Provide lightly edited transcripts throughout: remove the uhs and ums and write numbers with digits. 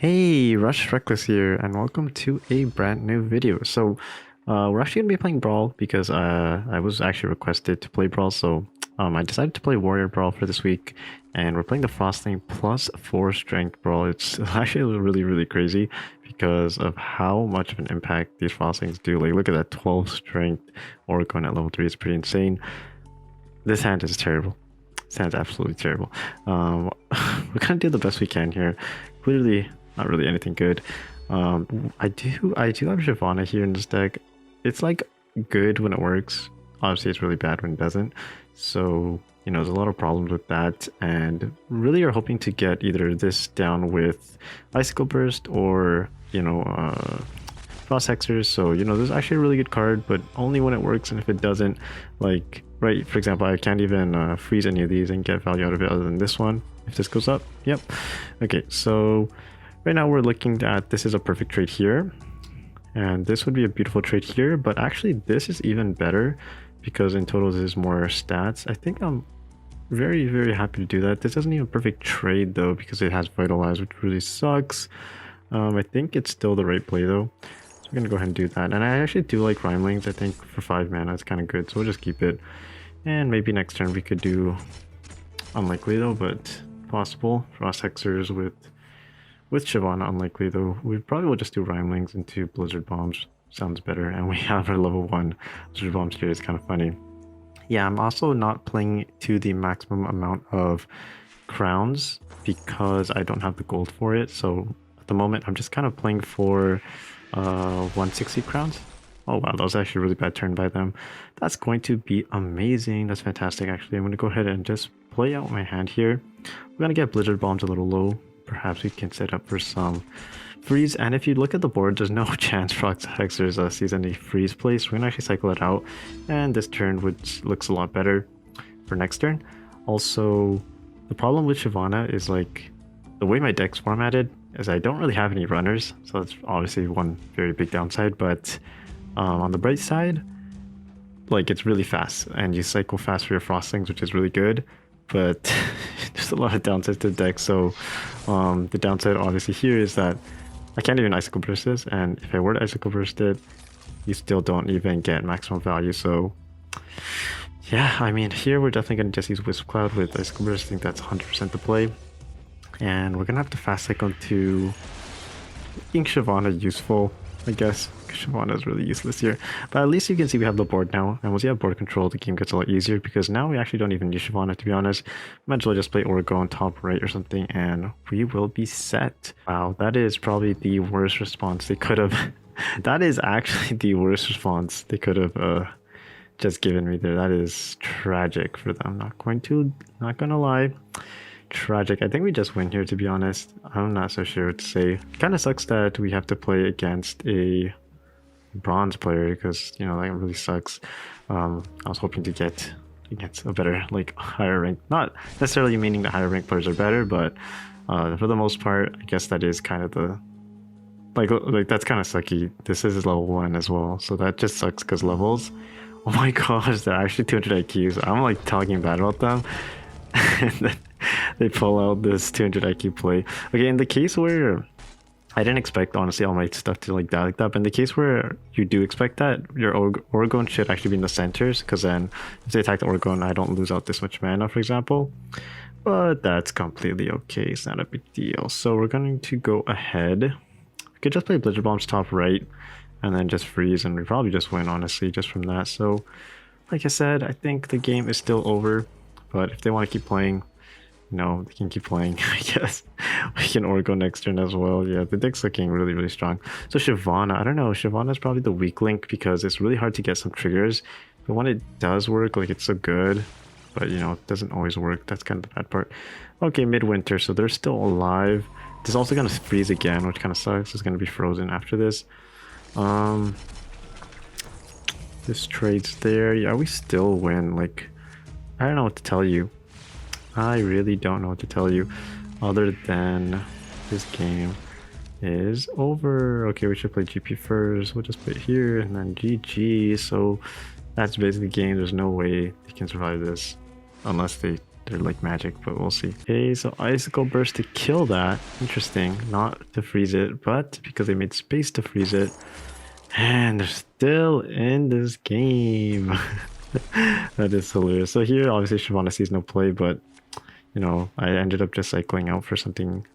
Hey, Rush Reckless here, and welcome to a brand new video. We're actually gonna be playing Brawl because I was actually requested to play Brawl, so I decided to play Warrior Brawl for this week, and we're playing the Frostling plus 4 Strength Brawl. It's actually really crazy because of how much of an impact these Frostlings do. Like, look at that 12 Strength Oricon at level 3, it's pretty insane. This hand is terrible. This hand's absolutely terrible. We're gonna do the best we can here. Clearly, not really anything good. I do have Shyvana here in this deck. It's like good when it works. Obviously, it's really bad when it doesn't. So, you know, there's a lot of problems with that. And really are hoping to get either this down with Icicle Burst or, you know, Frost Hexers. So, you know, this is actually a really good card, but only when it works. And if it doesn't, like, right, for example, I can't even freeze any of these and get value out of it other than this one. If this goes up, yep. Okay, so right now we're looking at, this is a perfect trade here. And this would be a beautiful trade here, but actually this is even better because in total this is more stats. I think I'm very happy to do that. This isn't even a perfect trade though because it has Vitalize, which really sucks. I think it's still the right play though. So we're gonna go ahead and do that. And I actually do like Rhymelings. I think for 5 mana it's kind of good, so we'll just keep it. And maybe next turn we could do, unlikely though, but possible, Frost Hexers with Shyvana. Unlikely though. We probably will just do Rhymelings into Blizzard Bombs. Sounds better. And we have our level 1 Blizzard Bombs here. It's kind of funny. Yeah, I'm also not playing to the maximum amount of crowns because I don't have the gold for it. So at the moment I'm just kind of playing for 160 crowns. Oh wow, that was actually a really bad turn by them. That's going to be amazing. That's fantastic actually. I'm going to go ahead and just play out my hand here. We're going to get Blizzard Bombs a little low. Perhaps we can set up for some freeze. And if you look at the board, there's no chance Frost Hexers sees any freeze place. We're going to actually cycle it out. And this turn, which looks a lot better for next turn. Also, the problem with Shyvana is like the way my deck's formatted is I don't really have any runners. So that's obviously one very big downside. But on the bright side, like it's really fast and you cycle fast for your Frostlings, which is really good. But there's a lot of downsides to the deck. So the downside obviously here is that I can't even Icicle Burst this, and if I were to Icicle Burst it, you still don't even get maximum value. So yeah, I mean here we're definitely going to just use Wisp Cloud with Icicle Burst. I think that's 100% the play. And we're going to have to fast cycle to making Shyvana useful, I guess. Shyvana is really useless here, but at least you can see we have the board now, and once you have board control the game gets a lot easier because now we actually don't even need Shyvana, to be honest. Might as well just play Orgo top right or something and we will be set. Wow, that is probably the worst response they could have that is actually the worst response they could have just given me there. That is tragic for them. Not gonna lie, tragic. I think we just win here, to be honest. I'm not so sure what to say. Kind of sucks that we have to play against a bronze player because, you know, that really sucks. I was hoping to get against a better, like, higher rank, not necessarily meaning that higher rank players are better, but for the most part I guess that is kind of the like that's kind of sucky. This is level 1 as well, so that just sucks because levels, oh my gosh, they're actually 200 IQs. I'm like talking bad about them and then they pull out this 200 IQ play. Okay, in the case where I didn't expect, honestly, all my stuff to like die like that, but in the case where you do expect that, your Orgone should actually be in the centers, because then if they attack the Orgone, I don't lose out this much mana, for example. But that's completely okay, it's not a big deal. So we're going to go ahead. We could just play Blizzard Bombs top right, and then just freeze, and we probably just win, honestly, just from that. So, like I said, I think the game is still over, but if they want to keep playing, no, they can keep playing, I guess. We can Orgo next turn as well. Yeah, the deck's looking really strong. So Shyvana, I don't know, Shyvana is probably the weak link because it's really hard to get some triggers. But when it does work, like, it's so good. But, you know, it doesn't always work. That's kind of the bad part. Okay, midwinter, so they're still alive. This is also going to freeze again, which kind of sucks. It's going to be frozen after this. This trade's there. Yeah, we still win. Like, I don't know what to tell you. I really don't know what to tell you other than this game is over. Okay, we should play GP first. We'll just play it here and then GG. So that's basically the game. There's no way they can survive this unless they they're like magic, but we'll see. Okay, so Icicle Burst to kill that. Interesting. Not to freeze it, but because they made space to freeze it. And they're still in this game. That is hilarious. So here, obviously, Shyvana sees no play, but, you know, I ended up just cycling out for something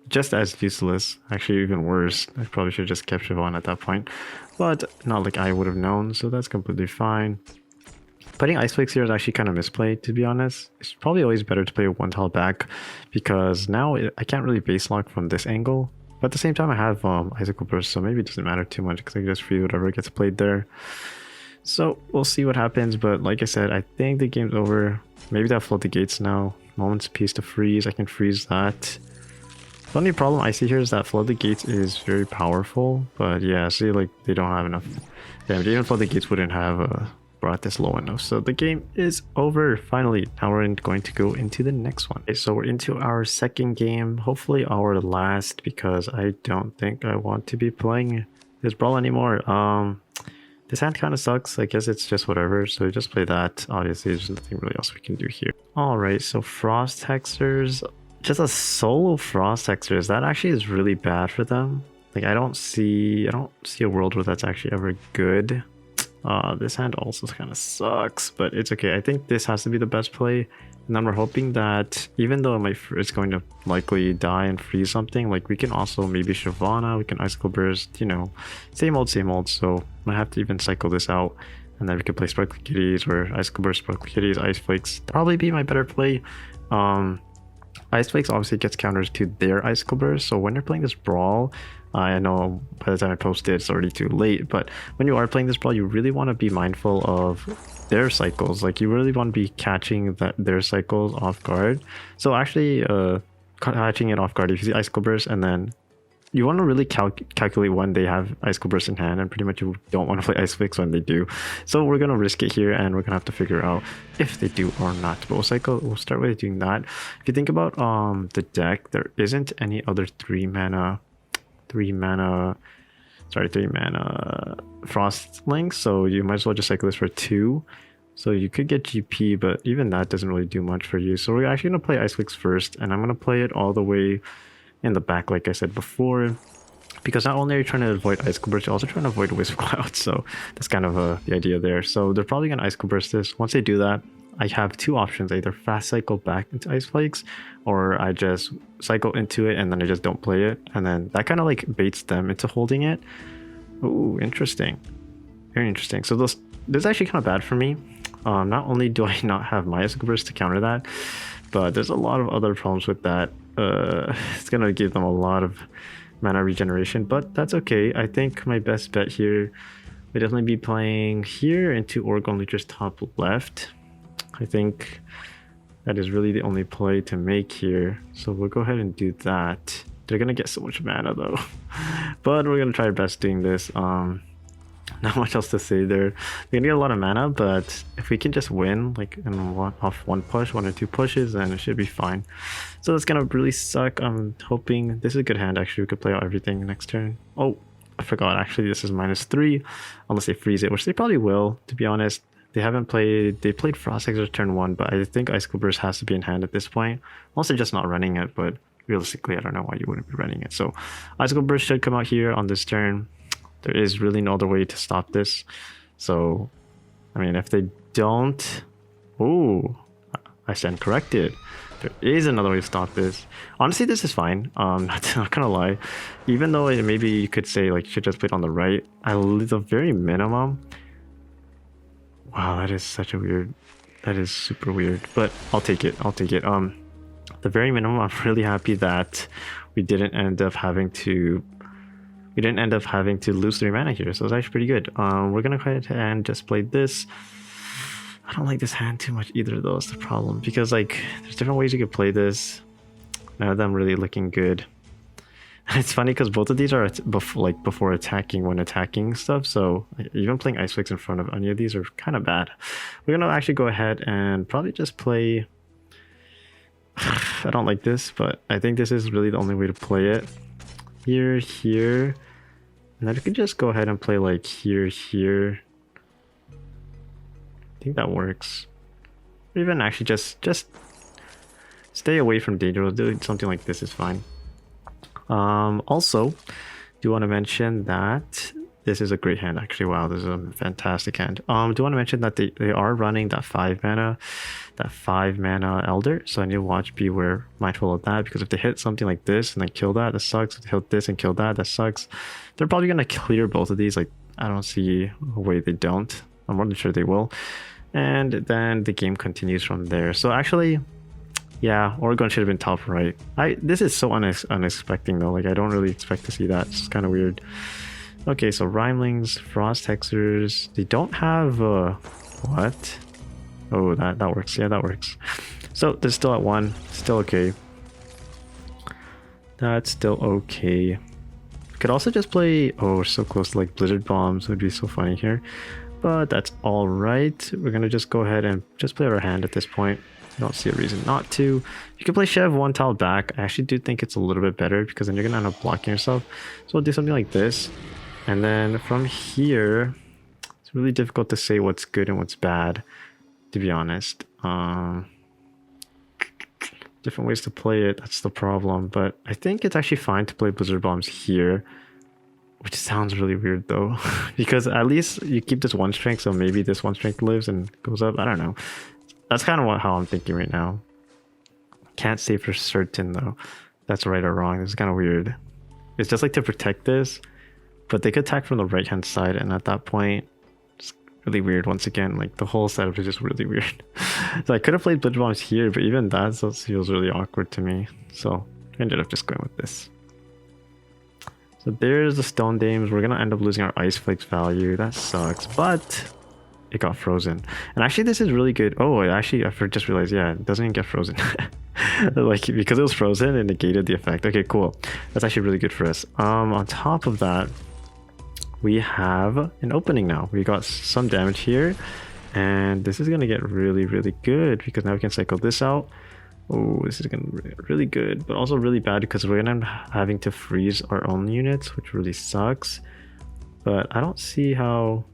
just as useless. Actually, even worse. I probably should have just kept Shyvana at that point. But not like I would have known, so that's completely fine. Putting Ice Flakes here is actually kind of misplayed, to be honest. It's probably always better to play one tile back, because now I can't really base lock from this angle. But at the same time, I have Icicle Burst, so maybe it doesn't matter too much because I can just freeze whatever gets played there. So we'll see what happens, but like I said, I think the game's over. Maybe they'll flood the gates now. Moment's Peace to freeze. I can freeze that. The only problem I see here is that Flood the Gates is very powerful, but yeah, see, like, they don't have enough damage. Even Flood the Gates wouldn't have brought this low enough. So the game is over, finally. Now we're going to go into the next one. Okay, so we're into our second game, hopefully our last, because I don't think I want to be playing this brawl anymore. This hand kind of sucks. I guess it's just whatever, so just play that. Obviously, there's nothing really else we can do here. Alright, so Frost Hexers. Just a solo Frost Hexers. That actually is really bad for them. Like, I don't see a world where that's actually ever good. This hand also kind of sucks, but it's okay. I think this has to be the best play. And then we're hoping that even though it's going to likely die and freeze something, like we can also maybe Shyvana, we can Icicle Burst, you know, same old, same old. So I have to even cycle this out. And then we can play Sparkly Kitties or Icicle Burst, Sparkly Kitties, Ice Flakes. Probably be my better play. Ice Flakes obviously gets counters to their Icicle Burst. So when you're playing this brawl, I know by the time I post it, it's already too late, but when you are playing this brawl, you really want to be mindful of their cycles. Like, you really want to be catching their cycles off guard. So actually, catching it off guard, if you see Icicle Burst, and then you want to really calculate when they have Icicle Burst in hand, and pretty much you don't want to play Ice Flakes when they do. So we're going to risk it here, and we're going to have to figure out if they do or not. But we'll start with doing that. If you think about the deck, there isn't any other 3 mana Frostling, so you might as well just cycle this for 2. So you could get GP, but even that doesn't really do much for you. So we're actually going to play Ice Flakes first, and I'm going to play it all the way in the back, like I said before, because not only are you trying to avoid Icicle Burst, you're also trying to avoid Wisp Cloud. So that's kind of the idea there. So they're probably going to Icicle Burst this. Once they do that, I have 2 options: either fast cycle back into Ice Flakes, or I just cycle into it and then I just don't play it, and then that kind of like baits them into holding it. Ooh, interesting, very interesting. So this is actually kind of bad for me. Not only do I not have my Icicle Burst to counter that, but there's a lot of other problems with that. It's gonna give them a lot of mana regeneration, but that's okay. I think my best bet here would definitely be playing here into Orgone Leecher's top left. I think that is really the only play to make here, so we'll go ahead and do that. They're gonna get so much mana though, but we're gonna try our best doing this. Not much else to say there. We're gonna get a lot of mana, but if we can just win like off one push, 1 or 2 pushes, then it should be fine. So that's gonna really suck. I'm hoping this is a good hand. Actually, we could play out everything next turn. Oh, I forgot, actually this is -3 unless they freeze it, which they probably will, to be honest. They played Frost Hexer turn 1, but I think Icicle Burst has to be in hand at this point, unless they're just not running it. But realistically, I don't know why you wouldn't be running it. So Icicle Burst should come out here on this turn. There is really no other way to stop this. So, I mean, if they don't... Ooh, I stand corrected. There is another way to stop this. Honestly, this is fine. Not gonna lie. Even though maybe you could say, like, you should just put it on the right, at the very minimum... Wow, that is such a weird... That is super weird. But I'll take it. I'll take it. The very minimum, I'm really happy that we didn't end up having to lose 3 mana here, so it's actually pretty good. We're gonna go ahead and just play this. I don't like this hand too much either though, is the problem, because like there's different ways you could play this. None of them really looking good. It's funny because both of these are before attacking, when attacking stuff, so even playing Ice Flakes in front of any of these are kind of bad. We're gonna actually go ahead and probably just play... I don't like this, but I think this is really the only way to play it. Here, and then we can just go ahead and play like here. I think that works. or even actually just stay away from danger. Doing something like this is fine. Also, do want to mention that this is a great hand actually. Wow, this is a fantastic hand. Do want to mention that they are running that 5 mana elder, so I need to watch, be mindful of that, because if they hit something like this and then kill that, that sucks. If they hit this and kill that, that sucks. They're probably gonna clear both of these. Like, I don't see a way they don't. I'm more than sure they will. And then the game continues from there. So actually, yeah, Oregon should have been top right. This is so unexpected though. Like, I don't really expect to see that. It's kind of weird. Okay, so Rimelings, Frost Hexers. They don't have what? Oh, that works. Yeah, that works. So they're still at 1. Still okay. That's still okay. Could also just play. Oh, we're so close to like Blizzard Bombs. Would be so funny here. But that's all right. We're gonna just go ahead and just play our hand at this point. I don't see a reason not to. You can play Chev 1 tile back. I actually do think it's a little bit better, because then you're gonna end up blocking yourself. So we'll do something like this. And then from here, it's really difficult to say what's good and what's bad, to be honest. Different ways to play it, that's the problem. But I think it's actually fine to play Blizzard Bombs here, which sounds really weird though, because at least you keep this 1 strength, so maybe this 1 strength lives and goes up. I don't know. That's kind of how I'm thinking right now. Can't say for certain though. That's right or wrong. It's kind of weird. It's just like to protect this, but they could attack from the right hand side, and at that point, it's really weird. Once again, like the whole setup is just really weird. So I could have played Blizzard Bombs here, but even that feels really awkward to me. So I ended up just going with this. So there's the Stone Dames. We're gonna end up losing our Ice Flakes value. That sucks, but it got frozen. And actually this is really good. Oh, I just realized, yeah, it doesn't even get frozen. Like, because it was frozen, it negated the effect. Okay, cool. That's actually really good for us. On top of that, we have an opening now. We got some damage here, and this is gonna get really, really good, because now we can cycle this out. Oh, this is gonna be really good, but also really bad, because we're gonna end up having to freeze our own units, which really sucks. But I don't see how.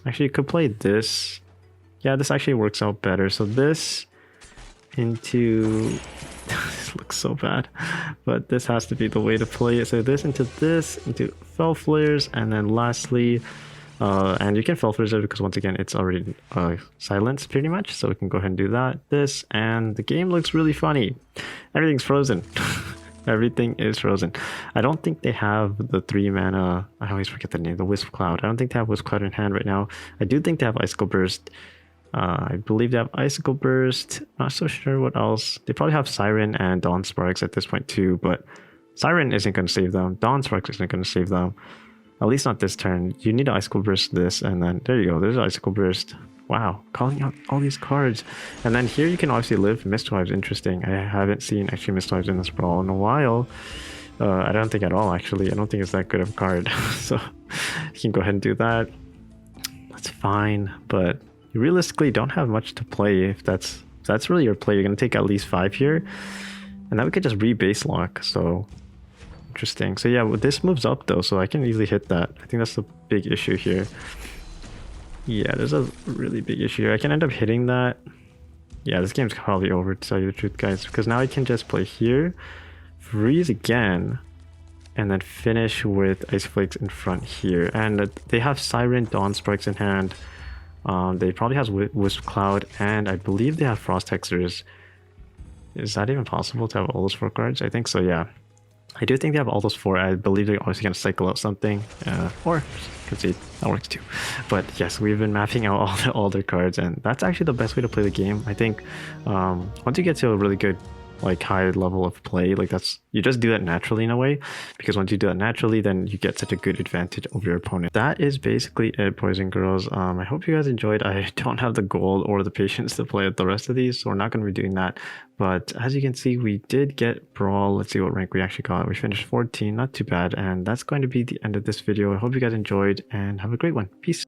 Actually, you could play this. Yeah, this actually works out better. So this into this looks so bad, but this has to be the way to play it. So this into Fel Flares, and then lastly, and you can Fel Flares it, because once again it's already silenced pretty much, so we can go ahead and do that. This, and the game looks really funny. Everything's frozen. Everything is frozen. I don't think they have the 3 mana. I always forget the name. The Wisp Cloud. I don't think they have Wisp Cloud in hand right now. I do think they have Icicle Burst. I believe they have Icicle Burst. Not so sure what else. They probably have Siren and Dawn Sparks at this point too, but Siren isn't going to save them. Dawn Sparks isn't going to save them. At least not this turn. You need to Icicle Burst this, and then there you go. There's Icicle Burst. Wow, calling out all these cards. And then here you can obviously live Mistwives. Interesting. I haven't seen actually Mistwives in this brawl in a while. I don't think at all, actually. I don't think it's that good of a card. So you can go ahead and do that. That's fine, but you realistically don't have much to play. If that's really your play, you're going to take at least 5 here. And then we could just rebase lock. So interesting. So yeah, this moves up though, so I can easily hit that. I think that's the big issue here. Yeah, there's a really big issue here. I can end up hitting that. Yeah, this game's probably over, to tell you the truth, guys, because now I can just play here, freeze again, and then finish with Ice Flakes in front here. And they have Siren, Dawn Sparks in hand. They probably have Wisp Cloud, and I believe they have Frost Hexers. Is that even possible to have all those 4 cards? I think so, yeah. I do think they have all those 4. I believe they're obviously going to cycle out something, or concede. That works too. But yes, we've been mapping out all their cards, and that's actually the best way to play the game. I think once you get to a really good, like, high level of play, like, you just do that naturally in a way, because once you do that naturally, then you get such a good advantage over your opponent. That is basically it, boys and girls. I hope you guys enjoyed. I don't have the gold or the patience to play the rest of these, so we're not going to be doing that. But as you can see, we did get Brawl. Let's see what rank we actually got. We finished 14, not too bad. And that's going to be the end of this video. I hope you guys enjoyed, and have a great one. Peace.